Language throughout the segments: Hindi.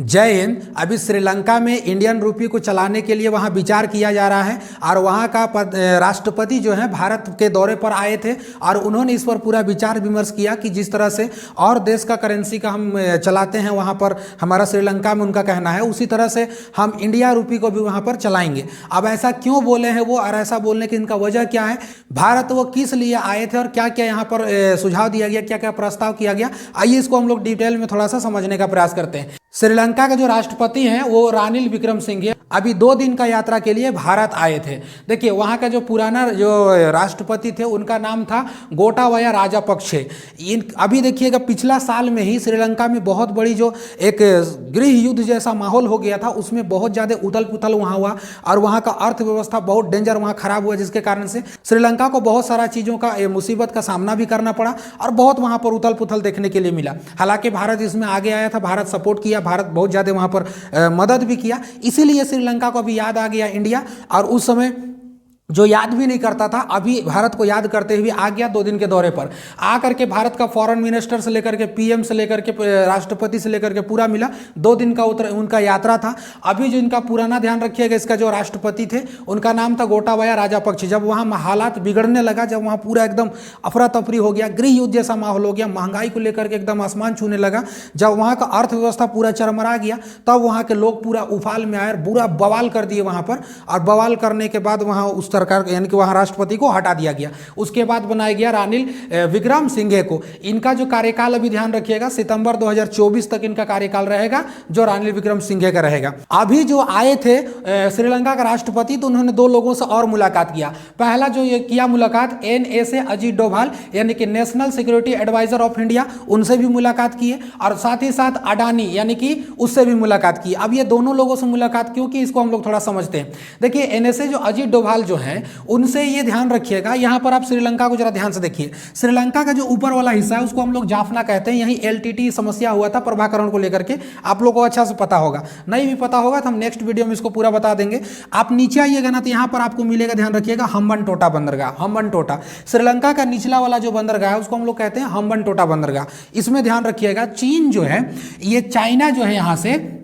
जय हिंद। अभी श्रीलंका में इंडियन रूपी को चलाने के लिए वहाँ विचार किया जा रहा है और वहाँ का राष्ट्रपति जो है भारत के दौरे पर आए थे और उन्होंने इस पर पूरा विचार विमर्श किया कि जिस तरह से और देश का करेंसी का हम चलाते हैं वहाँ पर हमारा श्रीलंका में उनका कहना है उसी तरह से हम इंडिया रूपी को भी वहाँ पर चलाएंगे। अब ऐसा क्यों बोले हैं वो और ऐसा बोलने की इनका वजह क्या है, भारत वो किस लिए आए थे और क्या क्या यहाँ पर सुझाव दिया गया, क्या क्या प्रस्ताव किया गया, आइए इसको हम लोग डिटेल में थोड़ा सा समझने का प्रयास करते हैं। श्रीलंका के जो राष्ट्रपति हैं वो रानिल विक्रमसिंघे अभी 2 दिन का यात्रा के लिए भारत आए थे। देखिए वहाँ का जो पुराना जो राष्ट्रपति थे उनका नाम था गोटाबाया राजापक्षे। अभी देखिएगा पिछला साल में ही श्रीलंका में बहुत बड़ी जो एक गृह युद्ध जैसा माहौल हो गया था, उसमें बहुत ज़्यादा उथल पुथल वहाँ हुआ और वहाँ का अर्थव्यवस्था बहुत डेंजर वहाँ खराब हुआ, जिसके कारण से श्रीलंका को बहुत सारा चीज़ों का मुसीबत का सामना भी करना पड़ा और बहुत वहाँ पर उथल पुथल देखने के लिए मिला। हालांकि भारत इसमें आगे आया था, भारत सपोर्ट किया, भारत बहुत ज़्यादा वहाँ पर मदद भी किया, इसीलिए श्रीलंका को भी याद आ गया इंडिया। और उस समय जो याद भी नहीं करता था अभी भारत को याद करते हुए आ गया 2 दिन के दौरे पर। आ करके भारत का फॉरेन मिनिस्टर से लेकर के पीएम से लेकर के राष्ट्रपति से लेकर के पूरा मिला। 2 दिन का उनका यात्रा था। अभी जो इनका पुराना ध्यान रखिएगा, इसका जो राष्ट्रपति थे उनका नाम था गोटाबाया राजापक्षे। जब वहाँ हालात बिगड़ने लगा, जब वहाँ पूरा एकदम अफरा तफरी हो गया, गृह युद्ध जैसा माहौल हो गया, महंगाई को लेकर के एकदम आसमान छूने लगा, जब वहाँ का अर्थव्यवस्था पूरा चरमरा गया, तब वहाँ के लोग पूरा उफाल में आए, बुरा बवाल कर दिए वहाँ पर। और बवाल करने के बाद वहाँ उस सरकार यानी कि वहाँ राष्ट्रपति को हटा दिया गया। उसके बाद बनाया गया रानिल विक्रमसिंघे को। इनका जो कार्यकाल अभी ध्यान रखिएगा सितंबर 2024 तक इनका कार्यकाल रहेगा, जो रानिल विक्रमसिंघे का रहेगा। अभी जो आए थे श्रीलंका का राष्ट्रपति, तो उन्होंने 2 लोगों से और मुलाकात किया। पहला जो ये किया मुलाकात NSA अजीत डोभाल यानी कि national security adviser of India, उनसे भी मुलाकात किए और साथ ही साथ अडानी यानी कि उससे भी मुलाकात की। अब ये दोनों लोगों से मुलाकात क्यों की, इसको हम लोग थोड़ा समझते हैं। देखिए NSA जो अजीत डोभाल जो है उनसे ये ध्यान रखिएगा, यहां पर आप श्रीलंका को जरा ध्यान से देखिए। श्रीलंका का जो ऊपर वाला हिस्सा है उसको हम लोग जाफना कहते हैं। यही LTT समस्या हुआ था प्रभाकरण को लेकर के, आप लोगों को अच्छा से पता होगा। नहीं भी पता होगा तो हम नेक्स्ट वीडियो में इसको पूरा बता देंगे। आप नीचे आइएगा ना तो यहां पर आपको मिलेगा, ध्यान रखिएगा, हम्बनटोटा बंदरगाह। हम्बनटोटा श्रीलंका का निचला वाला जो बंदरगाह है उसको हम लोग कहते हैं हम्बनटोटा बंदरगाह। इसमें ध्यान रखिएगा चीन जो है, ये चाइना जो है यहां से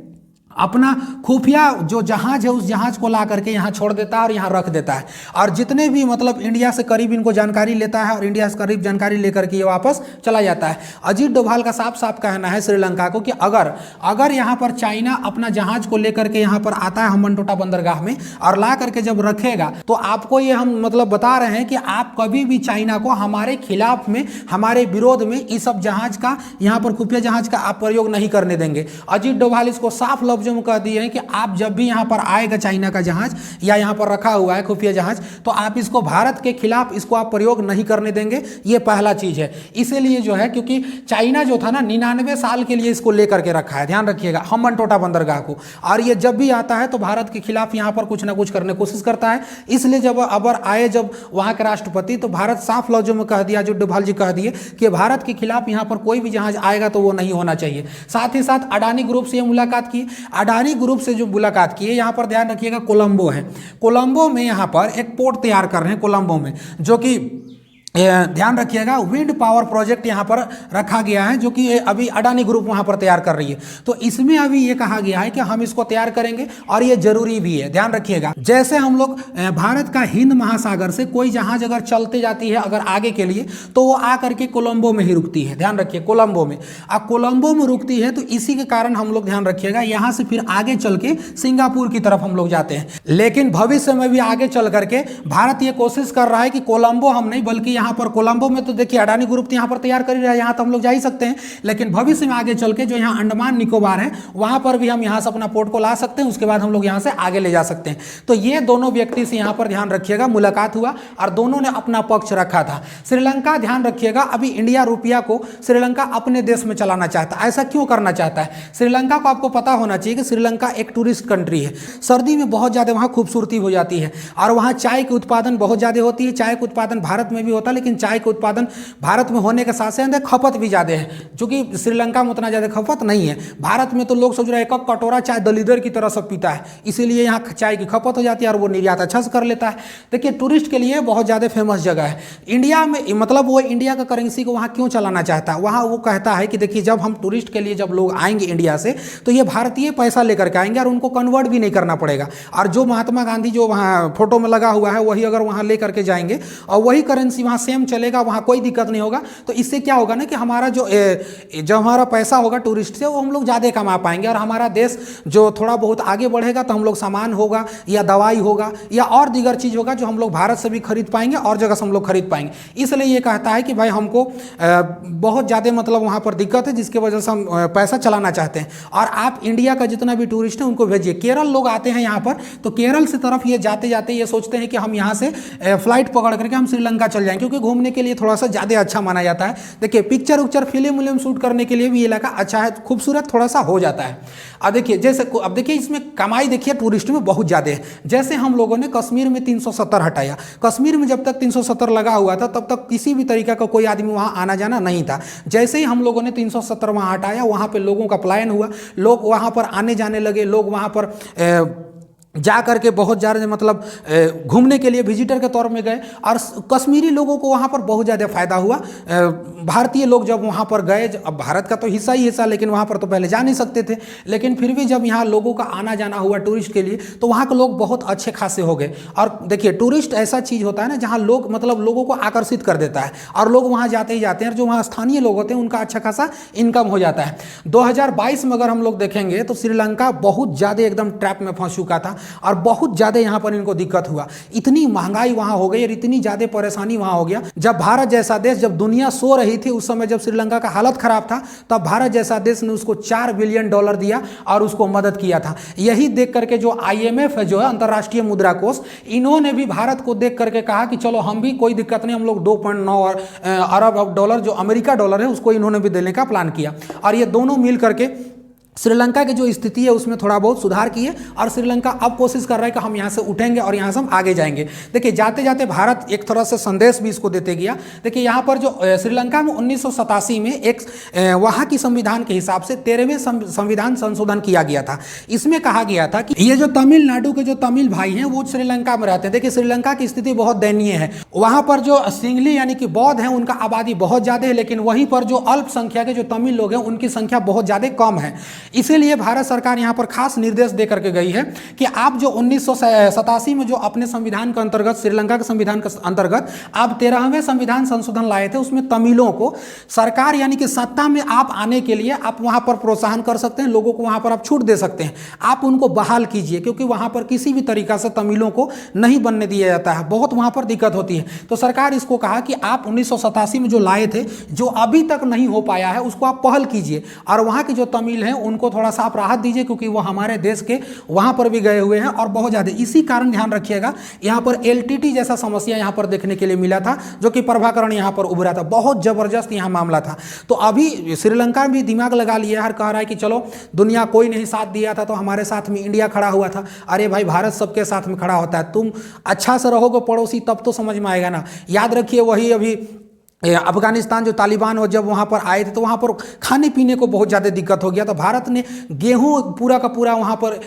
अपना खुफिया जो जहाज है उस जहाज को ला करके यहाँ छोड़ देता है और यहाँ रख देता है, और जितने भी मतलब इंडिया से करीब इनको जानकारी लेता है और इंडिया से करीब जानकारी लेकर के ये वापस चला जाता है। अजीत डोभाल का साफ साफ कहना है श्रीलंका को कि अगर यहाँ पर चाइना अपना जहाज को लेकर के यहाँ पर आता है हम्बनटोटा बंदरगाह में और ला करके जब रखेगा, तो आपको ये हम मतलब बता रहे हैं कि आप कभी भी चाइना को हमारे खिलाफ में, हमारे विरोध में इस सब जहाज का, यहाँ पर खुफिया जहाज का आप प्रयोग नहीं करने देंगे। अजीत डोभाल इसको साफ लफ्ज में कह दिए हैं कि आप जब भी यहां पर आएगा चाइना का जहाज या यहां पर रखा हुआ है खुफिया जहाज, तो आप इसको भारत के खिलाफ इसको आप प्रयोग नहीं करने देंगे। ये पहला चीज है। इसीलिए जो है क्योंकि चाइना जो था ना 99 साल के लिए इसको लेकर के रखा है, ध्यान रखिएगा, हम्बनटोटा बंदरगाह को, और ये जब भी आता है तो भारत के खिलाफ यहां पर कुछ ना कुछ करने की कोशिश करता है। इसलिए जब अबर आए जब वहां के राष्ट्रपति, तो भारत साफ लफ्जों में कह दिया, जो डोभाल जी कह दिए कि भारत के खिलाफ यहां पर कोई भी जहाज आएगा तो वो नहीं होना चाहिए। साथ ही साथ अडानी ग्रुप से मुलाकात की। अडानी ग्रुप से जो मुलाकात की है, यहां पर ध्यान रखिएगा कोलंबो है, कोलंबो में यहां पर एक पोर्ट तैयार कर रहे हैं कोलंबो में, जो कि ध्यान रखिएगा विंड पावर प्रोजेक्ट यहां पर रखा गया है, जो कि अभी अडानी ग्रुप वहां पर तैयार कर रही है। तो इसमें अभी ये कहा गया है कि हम इसको तैयार करेंगे और ये जरूरी भी है। ध्यान रखिएगा, जैसे हम लोग भारत का हिंद महासागर से कोई जहाज अगर चलते जाती है अगर आगे के लिए, तो वो आकर के कोलंबो में ही रुकती है। ध्यान रखिए कोलंबो में, अब कोलंबो में रुकती है तो इसी के कारण हम लोग ध्यान रखिएगा यहां से फिर आगे चल के सिंगापुर की तरफ हम लोग जाते हैं। लेकिन भविष्य में भी आगे चल करके भारत ये कोशिश कर रहा है कि कोलंबो हम नहीं बल्कि यहाँ पर कोलंबो में, तो देखिए अडानी ग्रुप यहाँ पर तैयार कर ही रहा है, यहाँ तो हम लोग जा ही सकते हैं, लेकिन भविष्य में आगे चल के जो यहाँ अंडमान निकोबार है वहां पर भी हम यहाँ से अपना पोर्ट को ला सकते हैं, उसके बाद हम लोग यहाँ से आगे ले जा सकते हैं। तो ये दोनों व्यक्ति से यहाँ पर ध्यान रखिएगा मुलाकात हुआ और दोनों ने अपना पक्ष रखा था। श्रीलंका ध्यान रखिएगा अभी इंडिया रुपया को श्रीलंका अपने देश में चलाना चाहता है। ऐसा क्यों करना चाहता है? श्रीलंका को आपको पता होना चाहिए कि श्रीलंका एक टूरिस्ट कंट्री है, सर्दी में बहुत ज्यादा वहाँ खूबसूरती हो जाती है और वहाँ चाय के उत्पादन बहुत ज्यादा होती है। चाय के उत्पादन भारत में भी होता होता, लेकिन चाय का उत्पादन भारत में होने के साथ साथ खपत भी ज़्यादा है, चूँकि श्रीलंका में उतना ज़्यादा खपत नहीं है। भारत में तो लोग सोच रहे हैं एक कटोरा चाय दलीदर की तरह सब पीता है, इसीलिए यहाँ चाय की खपत हो जाती है और वो निर्यात अच्छा से कर लेता है। देखिए टूरिस्ट के लिए बहुत ज़्यादा फेमस जगह है इंडिया में, मतलब वो इंडिया का करेंसी को वहाँ क्यों चलाना चाहता है, वहाँ वो कहता है कि देखिए जब हम टूरिस्ट के लिए जब लोग आएंगे इंडिया से तो ये भारतीय पैसा लेकर के आएंगे और उनको कन्वर्ट भी नहीं करना पड़ेगा, और जो महात्मा गांधी जो वहाँ फोटो में लगा हुआ है वही अगर वहाँ ले करके जाएंगे और वही करेंसी वहाँ सेम चलेगा, वहाँ कोई दिक्कत नहीं होगा। तो इससे क्या होगा ना कि हमारा जो हमारा पैसा होगा टूरिस्ट से वो हम लोग ज़्यादा कमा पाएंगे, और हमारा देश जो थोड़ा बहुत आगे बढ़ेगा तो हम लोग सामान होगा या दवाई होगा या और दीगर चीज़ होगा जो हम लोग भारत से भी खरीद पाएंगे और जगह से हम लोग खरीद पाएंगे। इसलिए ये कहता है कि भाई हमको बहुत ज़्यादा मतलब वहाँ पर दिक्कत है जिसकी वजह से हम पैसा चलाना चाहते हैं, और आप इंडिया का जितना भी टूरिस्ट है उनको भेजिए। केरल लोग आते हैं यहाँ पर, तो केरल से तरफ ये जाते जाते ये सोचते हैं कि हम यहाँ से फ्लाइट पकड़ करके हम श्रीलंका चल जाएं, क्योंकि घूमने के लिए थोड़ा सा ज़्यादा अच्छा माना जाता है। देखिए पिक्चर उक्चर फिल्म शूट करने के लिए भी ये इलाका अच्छा है, खूबसूरत थोड़ा सा हो जाता है। अब देखिए जैसे अब देखिए इसमें कमाई देखिए टूरिस्ट में बहुत ज़्यादा है। जैसे हम लोगों ने कश्मीर में 370 हटाया, कश्मीर में जब तक 370 लगा हुआ था तब तक किसी भी तरीका का कोई आदमी वहाँ आना जाना नहीं था। जैसे ही हम लोगों ने 370 वहाँ हटाया, वहाँ पे लोगों का पलायन हुआ, लोग वहाँ पर आने जाने लगे, लोग वहाँ पर जा करके बहुत ज़्यादा मतलब घूमने के लिए विजिटर के तौर में गए, और कश्मीरी लोगों को वहाँ पर बहुत ज़्यादा फ़ायदा हुआ। भारतीय लोग जब वहाँ पर गए, अब भारत का तो हिस्सा ही हिस्सा, लेकिन वहाँ पर तो पहले जा नहीं सकते थे, लेकिन फिर भी जब यहाँ लोगों का आना जाना हुआ टूरिस्ट के लिए तो वहाँ के लोग बहुत अच्छे खासे हो गए। और देखिए टूरिस्ट ऐसा चीज़ होता है ना जहाँ लोग मतलब लोगों को आकर्षित कर देता है, और लोग वहाँ जाते ही जाते हैं, और जो वहाँ स्थानीय लोग होते हैं उनका अच्छा खासा इनकम हो जाता है। 2022 में अगर हम लोग देखेंगे तो श्रीलंका बहुत ज़्यादा एकदम ट्रैप में फंस चुका था, और बहुत ज़्यादा यहाँ पर इनको दिक्कत हुआ। इतनी महंगाई वहाँ हो गई और इतनी ज़्यादा परेशानी वहाँ हो गया। जब भारत जैसा देश, जब दुनिया सो रही थी उस समय, जब श्रीलंका का हालत खराब था, तब भारत जैसा देश ने उसको $4 बिलियन दिया और उसको मदद किया था। यही देख करके जो IMF है, जो है अंतर्राष्ट्रीय मुद्रा कोष, इन्होंने भी भारत को देख करके कहा कि चलो हम भी, कोई दिक्कत नहीं, हम लोग 2.9 अरब डॉलर जो अमेरिका डॉलर है उसको इन्होंने भी देने का प्लान किया, और ये दोनों मिल करके श्रीलंका की जो स्थिति है उसमें थोड़ा बहुत सुधार किए, और श्रीलंका अब कोशिश कर रहा है कि हम यहाँ से उठेंगे और यहाँ से हम आगे जाएंगे। देखिए जाते जाते भारत एक तरह से संदेश भी इसको देते गया। देखिए यहाँ पर जो श्रीलंका में 1987 में एक वहाँ की संविधान के हिसाब से 13वें संविधान संशोधन किया गया था। इसमें कहा गया था कि ये जो तमिलनाडु के जो तमिल भाई हैं वो श्रीलंका में रहते हैं। देखिए श्रीलंका की स्थिति बहुत दयनीय है, वहाँ पर जो सिंगली यानी कि बौद्ध हैं उनका आबादी बहुत ज़्यादा है, लेकिन वहीं पर जो अल्पसंख्यक के जो तमिल लोग हैं उनकी संख्या बहुत ज़्यादा कम है। इसीलिए भारत सरकार यहां पर खास निर्देश दे करके गई है कि आप जो 1987 में जो अपने संविधान के अंतर्गत, श्रीलंका के संविधान के अंतर्गत आप 13वें संविधान संशोधन लाए थे, उसमें तमिलों को सरकार यानी कि सत्ता में आप आने के लिए आप वहां पर प्रोत्साहन कर सकते हैं, लोगों को वहां पर आप छूट दे सकते हैं, आप उनको बहाल कीजिए, क्योंकि वहां पर किसी भी तरीका से तमिलों को नहीं बनने दिया जाता है, बहुत वहां पर दिक्कत होती है। तो सरकार इसको कहा कि आप 1987 में जो लाए थे, जो अभी तक नहीं हो पाया है, उसको आप पहल कीजिए, और वहां के जो तमिल हैं उनको थोड़ा सा आप राहत दीजिए, क्योंकि वो हमारे देश के वहां पर भी गए हुए हैं और बहुत ज्यादा। इसी कारण ध्यान रखिएगा यहाँ पर LTT जैसा समस्या यहाँ पर देखने के लिए मिला था, जो कि प्रभाकरण यहाँ पर उभरा था, बहुत जबरदस्त यहाँ मामला था। तो अभी श्रीलंका भी दिमाग लगा लिया है, कह रहा है कि चलो दुनिया कोई नहीं साथ दिया था तो हमारे साथ में इंडिया खड़ा हुआ था। अरे भाई भारत सबके साथ में खड़ा होता है, तुम अच्छा से रहोगे पड़ोसी तब तो समझ में आएगा ना। याद रखिए वही अभी अफगानिस्तान जो तालिबान और जब वहाँ पर आए थे तो वहाँ पर खाने पीने को बहुत ज़्यादा दिक्कत हो गया, तो भारत ने गेहूँ पूरा का पूरा वहाँ पर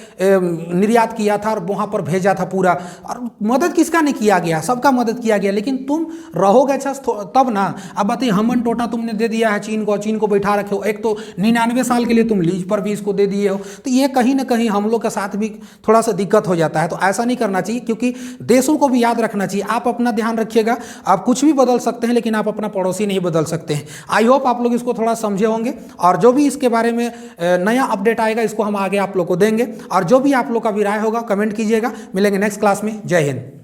निर्यात किया था और वहाँ पर भेजा था पूरा। और मदद किसका नहीं किया गया, सबका मदद किया गया, लेकिन तुम रहोगे अच्छा तब ना। अब बताइए हमन टोटा तुमने दे दिया है चीन को बैठा रखे हो, एक तो 99 साल के लिए तुम लीज पर भी इसको दे दिए हो, तो ये कहीं ना कहीं हम लोग के साथ भी थोड़ा सा दिक्कत हो जाता है। तो ऐसा नहीं करना चाहिए, क्योंकि देशों को भी याद रखना चाहिए। आप अपना ध्यान रखिएगा, आप कुछ भी बदल सकते हैं लेकिन आप अपना पड़ोसी नहीं बदल सकते हैं। आई होप आप लोग इसको थोड़ा समझे होंगे, और जो भी इसके बारे में नया अपडेट आएगा इसको हम आगे आप लोग को देंगे, और जो भी आप लोग का भी राय होगा कमेंट कीजिएगा। मिलेंगे नेक्स्ट क्लास में। जय हिंद।